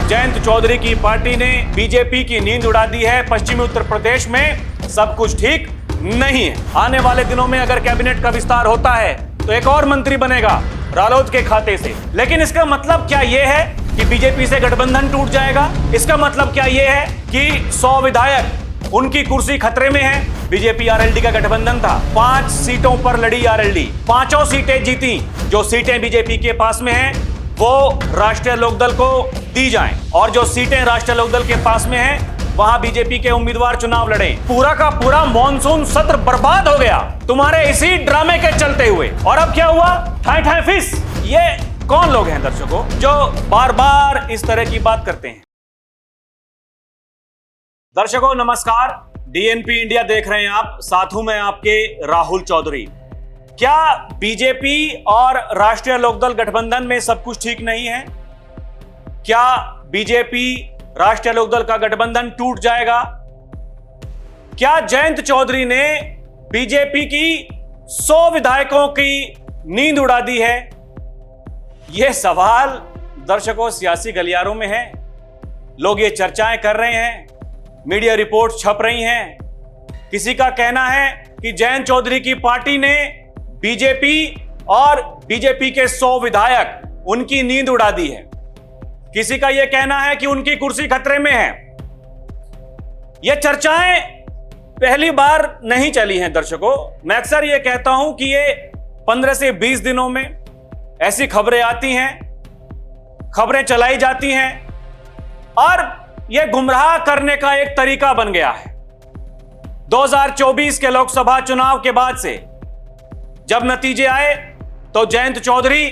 जयंत चौधरी की पार्टी ने बीजेपी की नींद उड़ा दी है। पश्चिमी उत्तर प्रदेश में सब कुछ ठीक नहीं है। आने वाले दिनों में अगर कैबिनेट का विस्तार होता है तो एक और मंत्री बनेगा रालोद के खाते से। लेकिन इसका मतलब क्या यह है कि बीजेपी से गठबंधन टूट जाएगा? इसका मतलब क्या यह है कि 100 विधायक, उनकी कुर्सी खतरे में है? बीजेपी आरएलडी का गठबंधन था, 5 सीटों पर लड़ी आरएलडी, 5 सीटें जीती। जो सीटें बीजेपी के पास में हैं वो राष्ट्रीय लोकदल को दी जाएं और जो सीटें राष्ट्रीय लोकदल के पास में हैं वहां बीजेपी के उम्मीदवार चुनाव लड़ें। पूरा का पूरा मॉनसून सत्र बर्बाद हो गया तुम्हारे इसी ड्रामे के चलते हुए। और अब क्या हुआ? ठाई ठाई फिस। ये कौन लोग हैं दर्शकों जो बार बार इस तरह की बात करते हैं? दर्शकों नमस्कार, डीएनपी इंडिया देख रहे हैं आप, साथ हूं मैं आपके राहुल चौधरी। क्या बीजेपी और राष्ट्रीय लोकदल गठबंधन में सब कुछ ठीक नहीं है? क्या बीजेपी राष्ट्रीय लोकदल का गठबंधन टूट जाएगा? क्या जयंत चौधरी ने बीजेपी की 100 विधायकों की नींद उड़ा दी है? यह सवाल दर्शकों सियासी गलियारों में है। लोग ये चर्चाएं कर रहे हैं, मीडिया रिपोर्ट छप रही हैं। किसी का कहना है कि जयंत चौधरी की पार्टी ने बीजेपी और बीजेपी के 100 विधायक, उनकी नींद उड़ा दी है। किसी का यह कहना है कि उनकी कुर्सी खतरे में है। यह चर्चाएं पहली बार नहीं चली हैं दर्शकों। मैं अक्सर यह कहता हूं कि ये 15 से 20 दिनों में ऐसी खबरें आती हैं, खबरें चलाई जाती हैं और यह गुमराह करने का एक तरीका बन गया है। 2024 के लोकसभा चुनाव के बाद से जब नतीजे आए तो जयंत चौधरी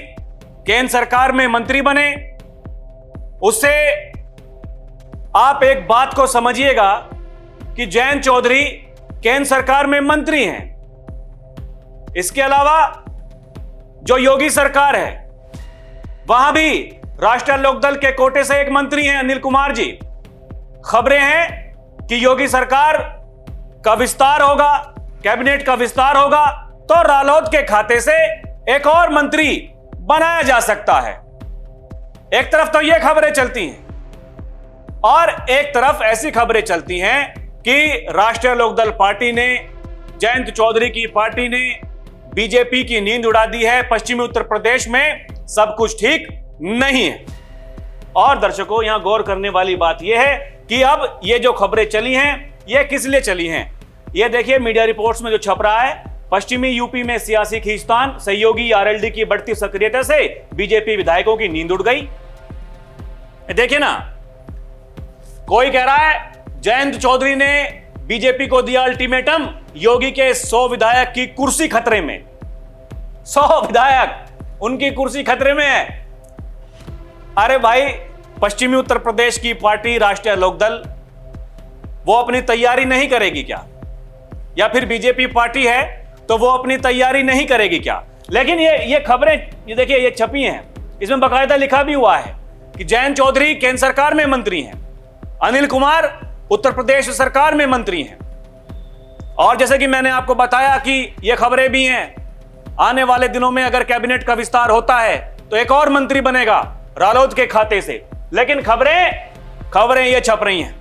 केंद्र सरकार में मंत्री बने। उससे आप एक बात को समझिएगा कि जयंत चौधरी केंद्र सरकार में मंत्री हैं। इसके अलावा जो योगी सरकार है वहां भी राष्ट्रीय लोकदल के कोटे से एक मंत्री हैं, अनिल कुमार जी। खबरें हैं कि योगी सरकार का विस्तार होगा, कैबिनेट का विस्तार होगा तो रालोद के खाते से एक और मंत्री बनाया जा सकता है। एक तरफ तो यह खबरें चलती हैं और एक तरफ ऐसी खबरें चलती हैं कि राष्ट्रीय लोकदल पार्टी ने, जयंत चौधरी की पार्टी ने बीजेपी की नींद उड़ा दी है। पश्चिमी उत्तर प्रदेश में सब कुछ ठीक नहीं है। और दर्शकों यहां गौर करने वाली बात यह है कि अब ये जो खबरें चली हैं ये किस लिए चली हैं? ये देखिए मीडिया रिपोर्ट्स में जो छप रहा है, पश्चिमी यूपी में सियासी खींचतान, सहयोगी आरएलडी की बढ़ती सक्रियता से बीजेपी विधायकों की नींद उड़ गई। देखिए ना, कोई कह रहा है जयंत चौधरी ने बीजेपी को दिया अल्टीमेटम, योगी के 100 विधायक की कुर्सी खतरे में। 100 विधायक, उनकी कुर्सी खतरे में है। अरे भाई, पश्चिमी उत्तर प्रदेश की पार्टी राष्ट्रीय लोकदल वो अपनी तैयारी नहीं करेगी क्या? या फिर बीजेपी पार्टी है तो वो अपनी तैयारी नहीं करेगी क्या? लेकिन ये खबरें, ये देखिए ये छपी हैं, इसमें बकायदा लिखा भी हुआ है कि जयंत चौधरी केंद्र सरकार में मंत्री हैं, अनिल कुमार उत्तर प्रदेश सरकार में मंत्री हैं। और जैसे कि मैंने आपको बताया कि ये खबरें भी हैं, आने वाले दिनों में अगर कैबिनेट का विस्तार होता है तो एक और मंत्री बनेगा रालोद के खाते से। लेकिन खबरें ये छप रही हैं।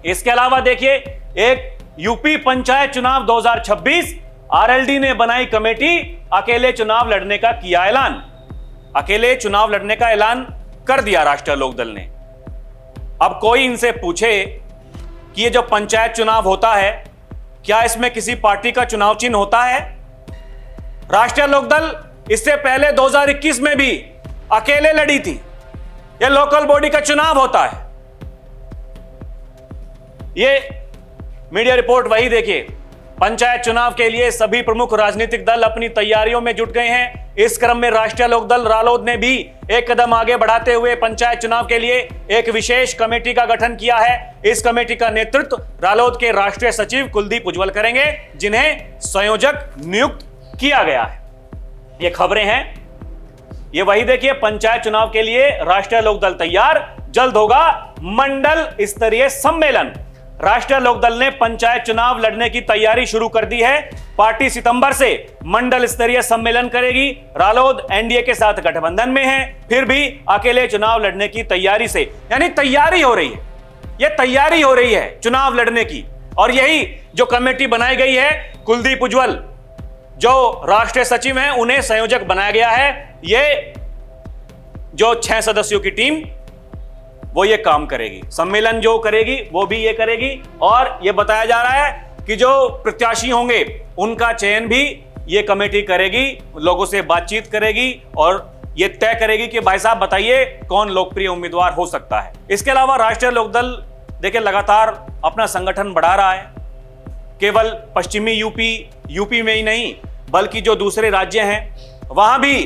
इसके अलावा देखिए, एक यूपी पंचायत चुनाव 2026, आरएलडी ने बनाई कमेटी, अकेले चुनाव लड़ने का किया ऐलान। अकेले चुनाव लड़ने का ऐलान कर दिया राष्ट्रीय लोकदल ने। अब कोई इनसे पूछे कि ये जो पंचायत चुनाव होता है, क्या इसमें किसी पार्टी का चुनाव चिन्ह होता है? राष्ट्रीय लोकदल इससे पहले 2021 में भी अकेले लड़ी थी। यह लोकल बॉडी का चुनाव होता है। ये मीडिया रिपोर्ट वही देखिए, पंचायत चुनाव के लिए सभी प्रमुख राजनीतिक दल अपनी तैयारियों में जुट गए हैं। इस क्रम में राष्ट्रीय लोकदल रालोद ने भी एक कदम आगे बढ़ाते हुए पंचायत चुनाव के लिए एक विशेष कमेटी का गठन किया है। इस कमेटी का नेतृत्व रालोद के राष्ट्रीय सचिव कुलदीप उज्ज्वल करेंगे, जिन्हें संयोजक नियुक्त किया गया है। ये खबरें हैं, ये वही देखिए, पंचायत चुनाव के लिए राष्ट्रीय लोकदल तैयार, जल्द होगा मंडल स्तरीय सम्मेलन। राष्ट्रीय लोकदल ने पंचायत चुनाव लड़ने की तैयारी शुरू कर दी है। पार्टी सितंबर से मंडल स्तरीय सम्मेलन करेगी। रालोद एनडीए के साथ गठबंधन में है, फिर भी अकेले चुनाव लड़ने की तैयारी से, यानी तैयारी हो रही है, यह तैयारी हो रही है चुनाव लड़ने की। और यही जो कमेटी बनाई गई है, कुलदीप उज्ज्वल जो राष्ट्रीय सचिव हैं उन्हें संयोजक बनाया गया है। ये जो 6 सदस्यों की टीम वो ये काम करेगी, सम्मेलन जो करेगी वो भी ये करेगी। और ये बताया जा रहा है कि जो प्रत्याशी होंगे उनका चयन भी ये कमेटी करेगी, लोगों से बातचीत करेगी और ये तय करेगी कि भाई साहब बताइए कौन लोकप्रिय उम्मीदवार हो सकता है। इसके अलावा राष्ट्रीय लोकदल देखिए लगातार अपना संगठन बढ़ा रहा है, केवल पश्चिमी यूपी में ही नहीं बल्कि जो दूसरे राज्य हैं वहां भी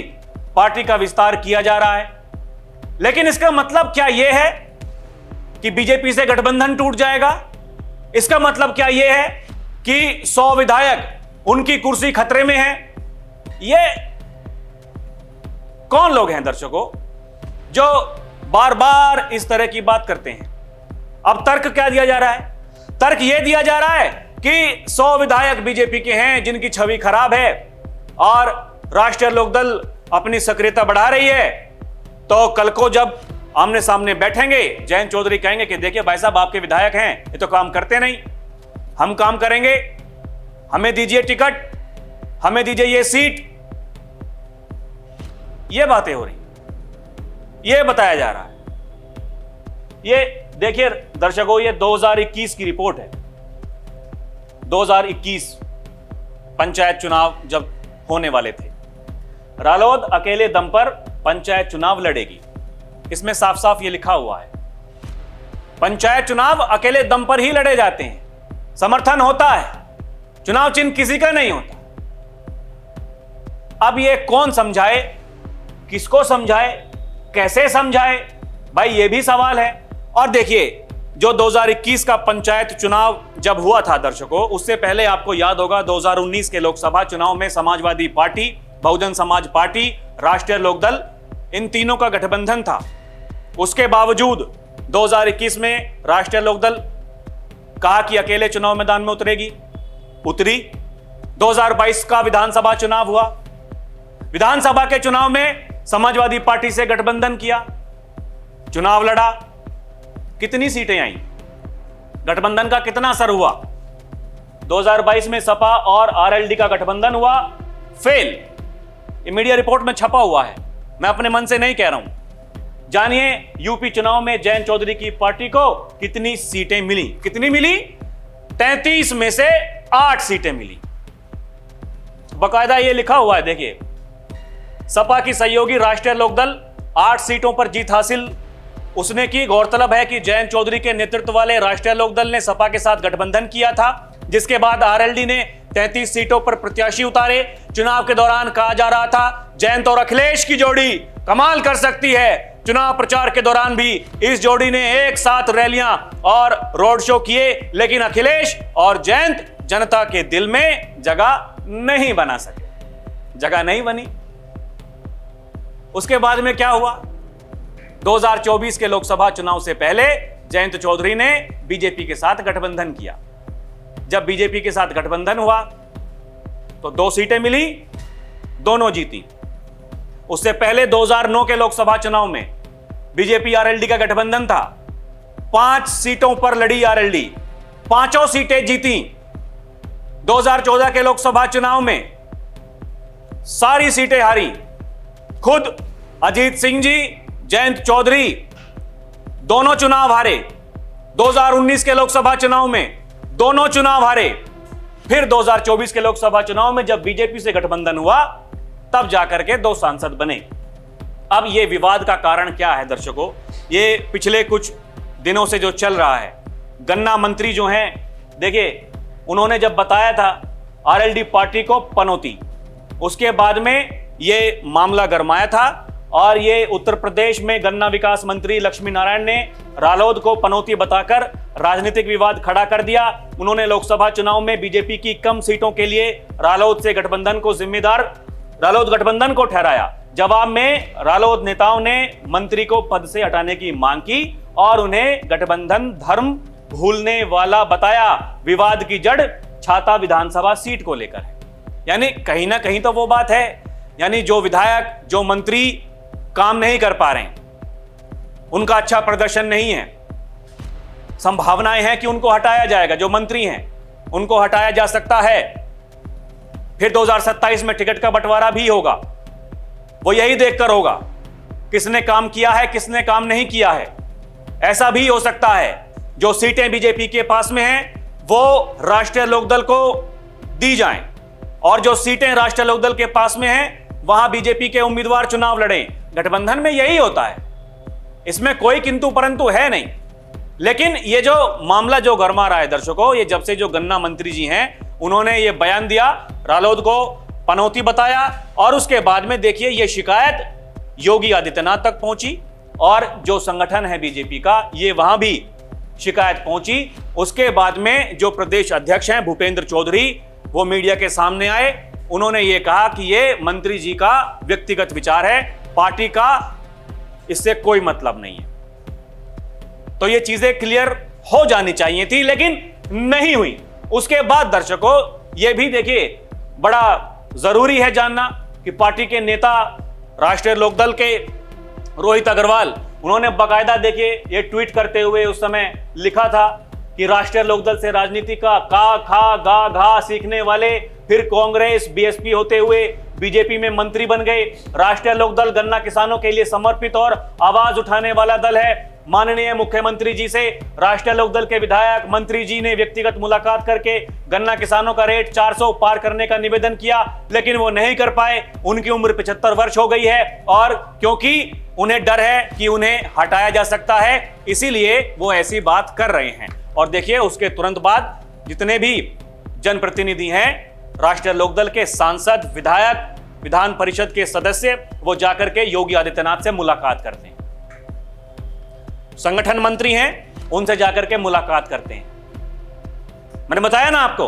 पार्टी का विस्तार किया जा रहा है। लेकिन इसका मतलब क्या यह है कि बीजेपी से गठबंधन टूट जाएगा? इसका मतलब क्या यह है कि 100 विधायक उनकी कुर्सी खतरे में है? ये कौन लोग हैं दर्शकों जो बार बार इस तरह की बात करते हैं? अब तर्क क्या दिया जा रहा है? तर्क यह दिया जा रहा है कि 100 विधायक बीजेपी के हैं जिनकी छवि खराब है और राष्ट्रीय लोकदल अपनी सक्रियता बढ़ा रही है। तो कल को जब आमने सामने बैठेंगे, जयंत चौधरी कहेंगे कि देखिए भाई साहब आपके विधायक हैं, ये तो काम करते नहीं, हम काम करेंगे, हमें दीजिए टिकट, हमें दीजिए ये सीट। ये बातें हो रही, ये बताया जा रहा है। ये देखिए दर्शकों, ये 2021 की रिपोर्ट है। 2021 पंचायत चुनाव जब होने वाले थे, रालोद अकेले दम पर पंचायत चुनाव लड़ेगी। इसमें साफ साफ ये लिखा हुआ है, पंचायत चुनाव अकेले दम पर ही लड़े जाते हैं, समर्थन होता है, चुनाव चिन्ह किसी का नहीं होता। अब ये कौन समझाए, किसको समझाए, कैसे समझाए, भाई ये भी सवाल है। और देखिए जो 2021 का पंचायत चुनाव जब हुआ था दर्शकों, उससे पहले आपको याद होगा 2019 के लोकसभा चुनाव में समाजवादी पार्टी, बहुजन समाज पार्टी, राष्ट्रीय लोकदल, इन तीनों का गठबंधन था। उसके बावजूद 2021 में राष्ट्रीय लोकदल कहा कि अकेले चुनाव मैदान में उतरेगी, उतरी। 2022 का विधानसभा चुनाव हुआ, विधानसभा के चुनाव में समाजवादी पार्टी से गठबंधन किया, चुनाव लड़ा, कितनी सीटें आई, गठबंधन का कितना असर हुआ? 2022 में सपा और आरएलडी का गठबंधन हुआ, फेल। ये मीडिया रिपोर्ट में छपा हुआ है, मैं अपने मन से नहीं कह रहा हूं। जानिए यूपी चुनाव में जयंत चौधरी की पार्टी को कितनी सीटें मिली? कितनी मिली? 33 में से 8 सीटें मिली। बकायदा ये लिखा हुआ है, देखिए, सपा की सहयोगी राष्ट्रीय लोकदल 8 सीटों पर जीत हासिल उसने की। गौरतलब है कि जयंत चौधरी के नेतृत्व वाले राष्ट्रीय लोकदल ने सपा के साथ गठबंधन किया था, जिसके बाद आरएलडी ने 33 सीटों पर प्रत्याशी उतारे। चुनाव के दौरान कहा जा रहा था जयंत और अखिलेश की जोड़ी कमाल कर सकती है। चुनाव प्रचार के दौरान भी इस जोड़ी ने एक साथ रैलियां और रोड शो किए, लेकिन अखिलेश और जयंत जनता के दिल में जगह नहीं बना सके, जगह नहीं बनी। उसके बाद में क्या हुआ? 2024 के लोकसभा चुनाव से पहले जयंत चौधरी ने बीजेपी के साथ गठबंधन किया। जब बीजेपी के साथ गठबंधन हुआ तो 2 सीटें मिली, दोनों जीती। उससे पहले 2009 के लोकसभा चुनाव में बीजेपी आरएलडी का गठबंधन था, 5 सीटों पर लड़ी आरएलडी, 5 सीटें जीती। 2014 के लोकसभा चुनाव में सारी सीटें हारी। खुद अजीत सिंह जी, जयंत चौधरी दोनों चुनाव हारे। 2019 के लोकसभा चुनाव में दोनों चुनाव हारे। फिर 2024 के लोकसभा चुनाव में जब बीजेपी से गठबंधन हुआ तब जाकर के 2 सांसद बने। अब यह विवाद का कारण क्या है दर्शकों? ये पिछले कुछ दिनों से जो चल रहा है, गन्ना मंत्री जो हैं, देखिए उन्होंने जब बताया था आरएलडी पार्टी को पनौती, उसके बाद में ये मामला गरमाया था और ये उत्तर प्रदेश में गन्ना विकास मंत्री लक्ष्मी नारायण ने रालोद को पनौती बताकर राजनीतिक विवाद खड़ा कर दिया। उन्होंने लोकसभा चुनाव में बीजेपी की कम सीटों के लिए रालोद से गठबंधन को जिम्मेदार, रालोद गठबंधन को ठहराया। जवाब में रालोद नेताओं ने मंत्री को पद से हटाने की मांग की और उन्हें गठबंधन धर्म भूलने वाला बताया। विवाद की जड़ छाता विधानसभा सीट को लेकर है। यानी कहीं ना कहीं तो वो बात है, यानी जो विधायक, जो मंत्री काम नहीं कर पा रहे हैं, उनका अच्छा प्रदर्शन नहीं है, संभावनाएं हैं कि उनको हटाया जाएगा। जो मंत्री हैं उनको हटाया जा सकता है, फिर 2027 में टिकट का बंटवारा भी होगा। वो यही देखकर होगा किसने काम किया है, किसने काम नहीं किया है। ऐसा भी हो सकता है जो सीटें बीजेपी के पास में हैं वो राष्ट्रीय लोकदल को दी जाएं, और जो सीटें राष्ट्रीय लोकदल के पास में हैं वहां बीजेपी के उम्मीदवार चुनाव लड़ें। गठबंधन में यही होता है, इसमें कोई किंतु परंतु है नहीं। लेकिन ये जो मामला जो गरमा रहा है दर्शकों, ये जब से जो गन्ना मंत्री जी हैं उन्होंने ये बयान दिया, रालोद को पनौती बताया, और उसके बाद में देखिए ये शिकायत योगी आदित्यनाथ तक पहुंची, और जो संगठन है बीजेपी का ये वहां भी शिकायत पहुंची। उसके बाद में जो प्रदेश अध्यक्ष हैं भूपेंद्र चौधरी वो मीडिया के सामने आए, उन्होंने ये कहा कि ये मंत्री जी का व्यक्तिगत विचार है, पार्टी का इससे कोई मतलब नहीं है। तो ये चीजें क्लियर हो जानी चाहिए थी, लेकिन नहीं हुई। उसके बाद दर्शकों ये भी देखिए बड़ा जरूरी है जानना कि पार्टी के नेता राष्ट्रीय लोकदल के रोहित अग्रवाल, उन्होंने बाकायदा देखिए ये ट्वीट करते हुए उस समय लिखा था कि राष्ट्रीय लोकदल से राजनीति का का खा गा घा सीखने वाले फिर कांग्रेस बीएसपी होते हुए बीजेपी में मंत्री बन गए। राष्ट्रीय लोकदल गन्ना किसानों के लिए समर्पित और आवाज उठाने वाला दल है। माननीय मुख्यमंत्री जी से राष्ट्रीय लोकदल के विधायक मंत्री जी ने व्यक्तिगत मुलाकात करके गन्ना किसानों का रेट 400 पार करने का निवेदन किया, लेकिन वो नहीं कर पाए। उनकी उम्र 75 वर्ष हो गई है, और क्योंकि उन्हें डर है कि उन्हें हटाया जा सकता है, इसीलिए वो ऐसी बात कर रहे हैं। और देखिए उसके तुरंत बाद जितने भी जनप्रतिनिधि हैं, राष्ट्रीय लोकदल के सांसद, विधायक, विधान परिषद के सदस्य, वो जाकर के योगी आदित्यनाथ से मुलाकात करते हैं। संगठन मंत्री हैं, उनसे जाकर के मुलाकात करते हैं। मैंने बताया ना आपको,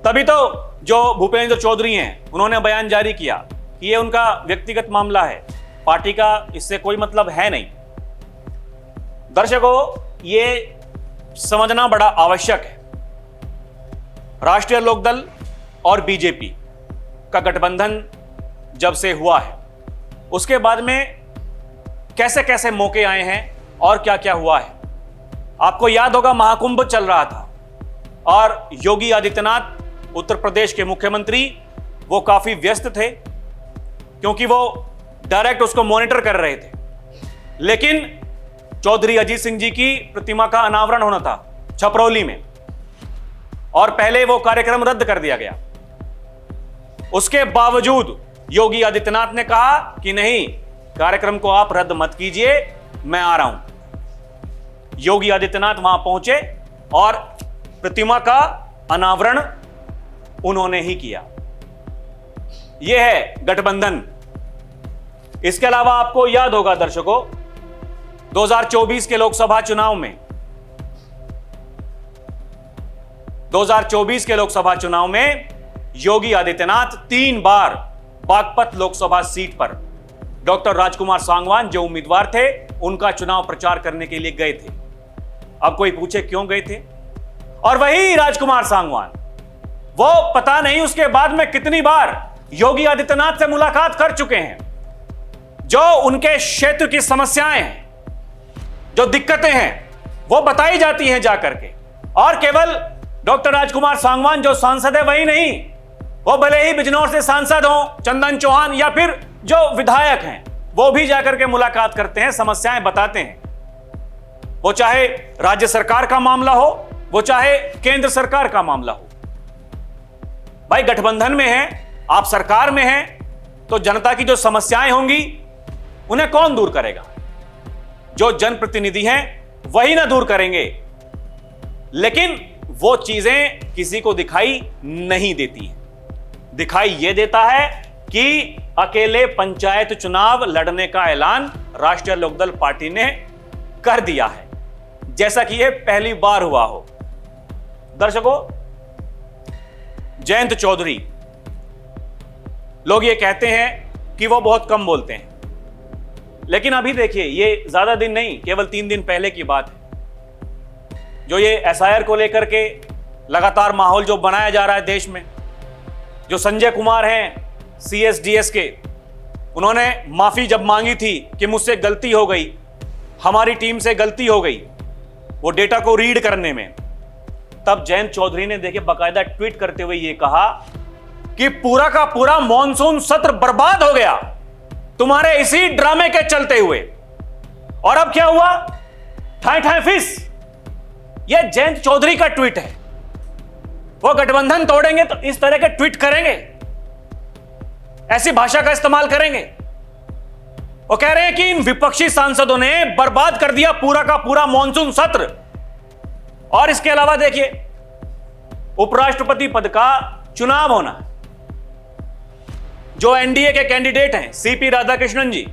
तभी तो जो भूपेंद्र चौधरी हैं उन्होंने बयान जारी किया कि ये उनका व्यक्तिगत मामला है, पार्टी का इससे कोई मतलब है नहीं। दर्शकों ये समझना बड़ा आवश्यक है, राष्ट्रीय लोकदल और बीजेपी का गठबंधन जब से हुआ है उसके बाद में कैसे कैसे मौके आए हैं और क्या क्या हुआ है। आपको याद होगा महाकुंभ चल रहा था और योगी आदित्यनाथ उत्तर प्रदेश के मुख्यमंत्री वो काफी व्यस्त थे क्योंकि वो डायरेक्ट उसको मॉनिटर कर रहे थे। लेकिन चौधरी अजीत सिंह जी की प्रतिमा का अनावरण होना था छपरौली में, और पहले वो कार्यक्रम रद्द कर दिया गया। उसके बावजूद योगी आदित्यनाथ ने कहा कि नहीं, कार्यक्रम को आप रद्द मत कीजिए, मैं आ रहा हूं। योगी आदित्यनाथ वहां पहुंचे और प्रतिमा का अनावरण उन्होंने ही किया। यह है गठबंधन। इसके अलावा आपको याद होगा दर्शकों, 2024 के लोकसभा चुनाव में 2024 के लोकसभा चुनाव में योगी आदित्यनाथ 3 बार बागपत लोकसभा सीट पर डॉक्टर राजकुमार सांगवान जो उम्मीदवार थे उनका चुनाव प्रचार करने के लिए गए थे। अब कोई पूछे क्यों गए थे? और वही राजकुमार सांगवान वो पता नहीं उसके बाद में कितनी बार योगी आदित्यनाथ से मुलाकात कर चुके हैं। जो उनके क्षेत्र की समस्याएं हैं, जो दिक्कतें हैं, वो बताई जाती हैं जाकर के। और केवल डॉक्टर राजकुमार सांगवान जो सांसद है वही नहीं, वो भले ही बिजनौर से सांसद हो चंदन चौहान या फिर जो विधायक हैं वो भी जाकर के मुलाकात करते हैं, समस्याएं बताते हैं। वो चाहे राज्य सरकार का मामला हो, वो चाहे केंद्र सरकार का मामला हो। भाई गठबंधन में है, आप सरकार में हैं, तो जनता की जो समस्याएं होंगी उन्हें कौन दूर करेगा? जो जनप्रतिनिधि हैं वही ना दूर करेंगे। लेकिन वो चीजें किसी को दिखाई नहीं देती हैं। दिखाई यह देता है कि अकेले पंचायत चुनाव लड़ने का ऐलान राष्ट्रीय लोकदल पार्टी ने कर दिया है, जैसा कि यह पहली बार हुआ हो। दर्शकों, जयंत चौधरी, लोग ये कहते हैं कि वो बहुत कम बोलते हैं, लेकिन अभी देखिए ये ज्यादा दिन नहीं, केवल 3 दिन पहले की बात है। जो ये एसआईआर को लेकर के लगातार माहौल जो बनाया जा रहा है देश में, जो संजय कुमार हैं CSDS के, उन्होंने माफी जब मांगी थी कि मुझसे गलती हो गई, हमारी टीम से गलती हो गई वो डेटा को रीड करने में, तब जयंत चौधरी ने देखिए बाकायदा ट्वीट करते हुए ये कहा कि पूरा का पूरा मॉनसून सत्र बर्बाद हो गया तुम्हारे इसी ड्रामे के चलते हुए। और अब क्या हुआ? ठाई ठाई फिस। ये जयंत चौधरी का ट्वीट है। वो गठबंधन तोड़ेंगे तो इस तरह के ट्वीट करेंगे, ऐसी भाषा का इस्तेमाल करेंगे। वो कह रहे हैं कि इन विपक्षी सांसदों ने बर्बाद कर दिया पूरा का पूरा मॉनसून सत्र। और इसके अलावा देखिए, उपराष्ट्रपति पद का चुनाव होना, जो एनडीए के कैंडिडेट हैं CP राधाकृष्णन जी,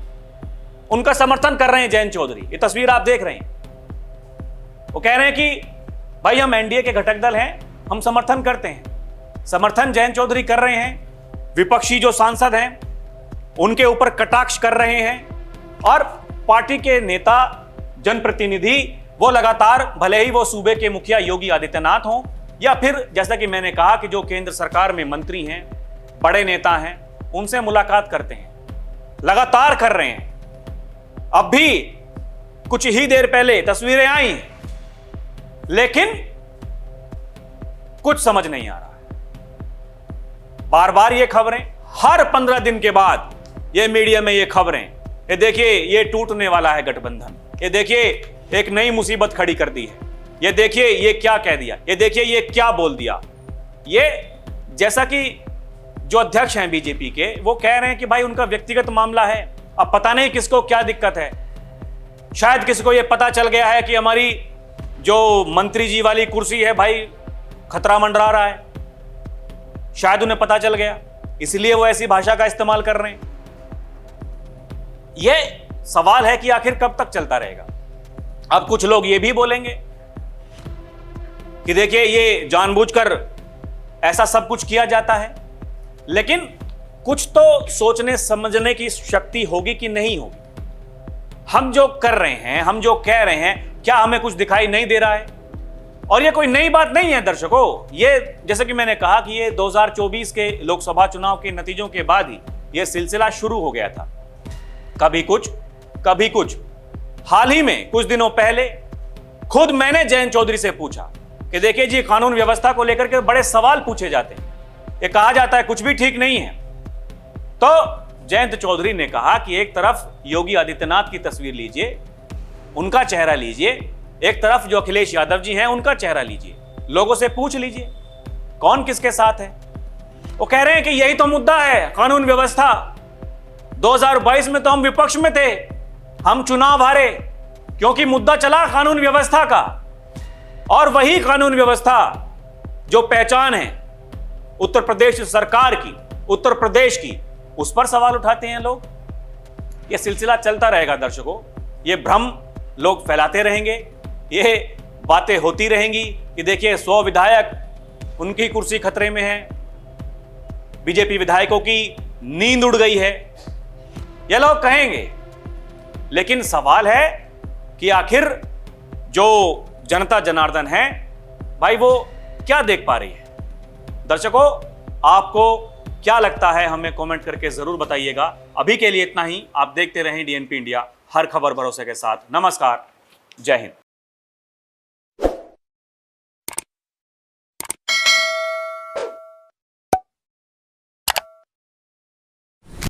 उनका समर्थन कर रहे हैं जयंत चौधरी। ये तस्वीर आप देख रहे हैं। वो कह रहे हैं कि भाई हम एनडीए के घटक दल हैं, हम समर्थन करते हैं। समर्थन जयंत चौधरी कर रहे हैं, विपक्षी जो सांसद हैं उनके ऊपर कटाक्ष कर रहे हैं, और पार्टी के नेता जनप्रतिनिधि वो लगातार, भले ही वो सूबे के मुखिया योगी आदित्यनाथ हों या फिर जैसा कि मैंने कहा कि जो केंद्र सरकार में मंत्री हैं, बड़े नेता हैं, उनसे मुलाकात करते हैं, लगातार कर रहे हैं। अब भी कुछ ही देर पहले तस्वीरें आई, लेकिन कुछ समझ नहीं आ रहा है। बार बार ये खबरें, हर 15 दिन के बाद ये मीडिया में ये खबरें, ये देखिए ये टूटने वाला है गठबंधन, ये देखिए एक नई मुसीबत खड़ी कर दी है, ये देखिए ये क्या कह दिया, ये देखिए ये क्या बोल दिया। ये जैसा कि जो अध्यक्ष हैं बीजेपी के, वो कह रहे हैं कि भाई उनका व्यक्तिगत मामला है, अब पता नहीं किसको क्या दिक्कत है। शायद किसी को ये पता चल गया है कि हमारी जो मंत्री जी वाली कुर्सी है भाई खतरा मंडरा रहा है, शायद उन्हें पता चल गया, इसलिए वो ऐसी भाषा का इस्तेमाल कर रहे हैं। ये सवाल है कि आखिर कब तक चलता रहेगा। अब कुछ लोग ये भी बोलेंगे कि देखिए ये जानबूझकर ऐसा सब कुछ किया जाता है, लेकिन कुछ तो सोचने समझने की शक्ति होगी कि नहीं होगी। हम जो कर रहे हैं, हम जो कह रहे हैं, क्या हमें कुछ दिखाई नहीं दे रहा है? और ये कोई नई बात नहीं है दर्शकों। ये जैसे कि मैंने कहा कि ये 2024 के लोकसभा चुनाव के नतीजों के बाद ही ये सिलसिला शुरू हो गया था। कभी कुछ कभी कुछ। हाल ही में कुछ दिनों पहले खुद मैंने जयंत चौधरी से पूछा कि देखिए जी, कानून व्यवस्था को लेकर के बड़े सवाल पूछे जाते हैं, ये कहा जाता है कुछ भी ठीक नहीं है। तो जयंत चौधरी ने कहा कि एक तरफ योगी आदित्यनाथ की तस्वीर लीजिए, उनका चेहरा लीजिए, एक तरफ जो अखिलेश यादव जी हैं उनका चेहरा लीजिए, लोगों से पूछ लीजिए कौन किसके साथ है। वो कह रहे हैं कि यही तो मुद्दा है, कानून व्यवस्था। 2022 में तो हम विपक्ष में थे, हम चुनाव हारे क्योंकि मुद्दा चला कानून व्यवस्था का, और वही कानून व्यवस्था जो पहचान है उत्तर प्रदेश सरकार की, उत्तर प्रदेश की, उस पर सवाल उठाते हैं लोग। यह सिलसिला चलता रहेगा दर्शकों। ये भ्रम लोग फैलाते रहेंगे, ये बातें होती रहेंगी कि देखिए 100 विधायक, उनकी कुर्सी खतरे में है, बीजेपी विधायकों की नींद उड़ गई है, ये लोग कहेंगे। लेकिन सवाल है कि आखिर जो जनता जनार्दन है भाई, वो क्या देख पा रही है? दर्शकों, आपको क्या लगता है हमें कमेंट करके जरूर बताइएगा। अभी के लिए इतना ही। आप देखते रहें DNP इंडिया, हर खबर भरोसे के साथ। नमस्कार, जय हिंद।